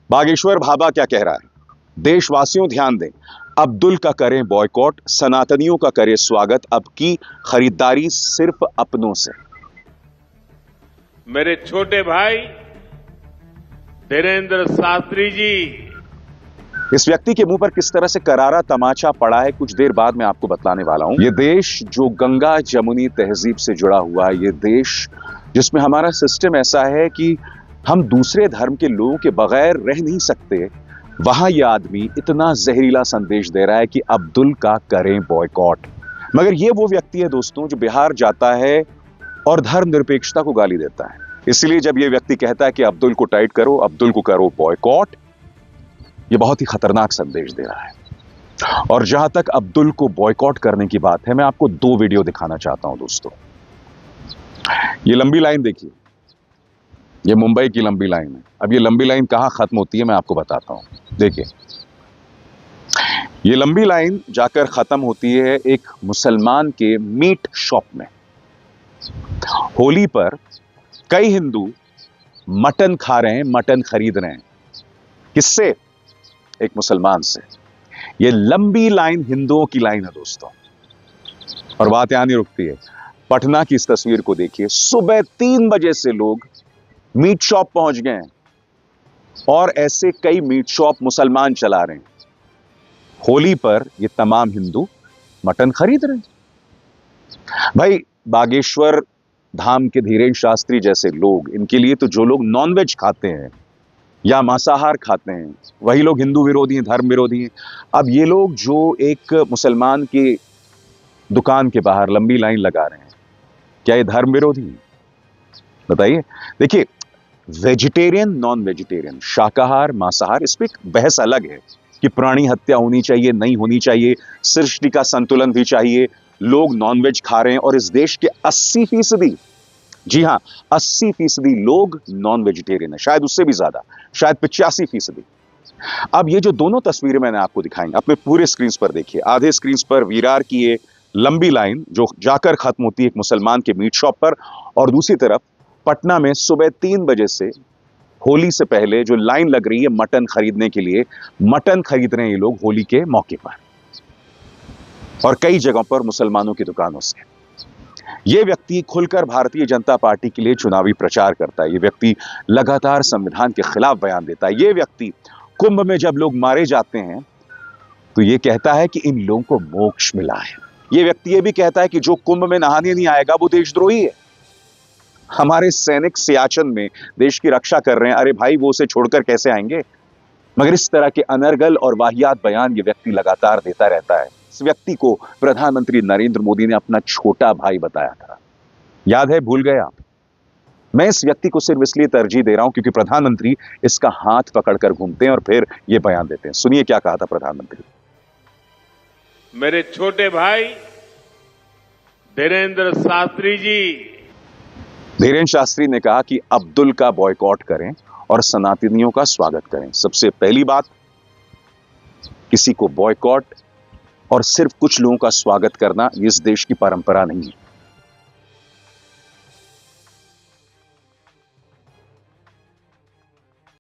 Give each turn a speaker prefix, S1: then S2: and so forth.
S1: बागेश्वर भाभा क्या कह रहा है? देशवासियों ध्यान दें, अब्दुल का करें बॉयकॉट, सनातनियों का करें स्वागत, अब की खरीदारी सिर्फ अपनों से।
S2: मेरे छोटे भाई धीरेन्द्र शास्त्री जी,
S1: इस व्यक्ति के मुंह पर किस तरह से करारा तमाचा पड़ा है, कुछ देर बाद मैं आपको बतलाने वाला हूं। ये देश जो गंगा जमुनी तहजीब से जुड़ा हुआ है, ये देश जिसमें हमारा सिस्टम ऐसा है कि हम दूसरे धर्म के लोगों के बगैर रह नहीं सकते, वहां यह आदमी इतना जहरीला संदेश दे रहा है कि अब्दुल का करें बॉयकॉट। मगर यह वो व्यक्ति है दोस्तों जो बिहार जाता है और धर्मनिरपेक्षता को गाली देता है। इसलिए जब यह व्यक्ति कहता है कि अब्दुल को टाइट करो, अब्दुल को करो बॉयकॉट, यह बहुत ही खतरनाक संदेश दे रहा है। और जहां तक अब्दुल को बॉयकॉट करने की बात है, मैं आपको दो वीडियो दिखाना चाहता हूं दोस्तों। ये लंबी लाइन देखिए, ये मुंबई की लंबी लाइन है। अब ये लंबी लाइन कहां खत्म होती है मैं आपको बताता हूं। देखिए, ये लंबी लाइन जाकर खत्म होती है एक मुसलमान के मीट शॉप में। होली पर कई हिंदू मटन खा रहे हैं, मटन खरीद रहे हैं। किससे? एक मुसलमान से। ये लंबी लाइन हिंदुओं की लाइन है दोस्तों। और बात यहां नहीं रुकती है। पटना की इस तस्वीर को देखिए, सुबह 3 बजे से लोग मीट शॉप पहुंच गए हैं और ऐसे कई मीट शॉप मुसलमान चला रहे हैं। होली पर ये तमाम हिंदू मटन खरीद रहे हैं। भाई, बागेश्वर धाम के धीरेन्द्र शास्त्री जैसे लोग, इनके लिए तो जो लोग नॉनवेज खाते हैं या मांसाहार खाते हैं, वही लोग हिंदू विरोधी हैं, धर्म विरोधी हैं। अब ये लोग जो एक मुसलमान की दुकान के बाहर लंबी लाइन लगा रहे हैं, क्या ये धर्म विरोधी है? बताइए। देखिए, वेजिटेरियन, नॉन वेजिटेरियन, शाकाहार, मांसाहार, इस पर एक बहस अलग है कि प्राणी हत्या होनी चाहिए, नहीं होनी चाहिए, सृष्टि का संतुलन भी चाहिए। लोग नॉनवेज खा रहे हैं और इस देश के 80%, जी हां, 80% लोग नॉन वेजिटेरियन है, शायद उससे भी ज्यादा, शायद 85%। अब ये जो दोनों तस्वीरें मैंने आपको दिखाई, अपने पूरे स्क्रीन पर देखिए। आधे स्क्रीन पर विरार की ये लंबी लाइन जो जाकर खत्म होती है एक मुसलमान के मीट शॉप पर, और दूसरी तरफ पटना में सुबह 3 बजे से होली से पहले जो लाइन लग रही है मटन खरीदने के लिए। मटन खरीद रहे हैं ये लोग होली के मौके पर, और कई जगहों पर मुसलमानों की दुकानों से। यह व्यक्ति खुलकर भारतीय जनता पार्टी के लिए चुनावी प्रचार करता है। यह व्यक्ति लगातार संविधान के खिलाफ बयान देता है। यह व्यक्ति कुंभ में जब लोग मारे जाते हैं तो यह कहता है कि इन लोगों को मोक्ष मिला है। यह व्यक्ति यह भी कहता है कि जो कुंभ में नहाने नहीं आएगा वो देशद्रोही है। हमारे सैनिक सियाचिन में देश की रक्षा कर रहे हैं, अरे भाई वो उसे छोड़कर कैसे आएंगे? मगर इस तरह के अनर्गल और वाहियात बयान ये व्यक्ति लगातार देता रहता है। इस व्यक्ति को प्रधानमंत्री नरेंद्र मोदी ने अपना छोटा भाई बताया था, याद है? भूल गए आप? मैं इस व्यक्ति को सिर्फ इसलिए तरजीह दे रहा हूं क्योंकि प्रधानमंत्री इसका हाथ पकड़कर घूमते हैं और फिर ये बयान देते हैं। सुनिए क्या कहा था प्रधानमंत्री।
S2: मेरे छोटे भाई धीरेन्द्र शास्त्री जी,
S1: धीरेन्द्र शास्त्री ने कहा कि अब्दुल का बॉयकॉट करें और सनातनियों का स्वागत करें। सबसे पहली बात, किसी को बॉयकॉट और सिर्फ कुछ लोगों का स्वागत करना इस देश की परंपरा नहीं है।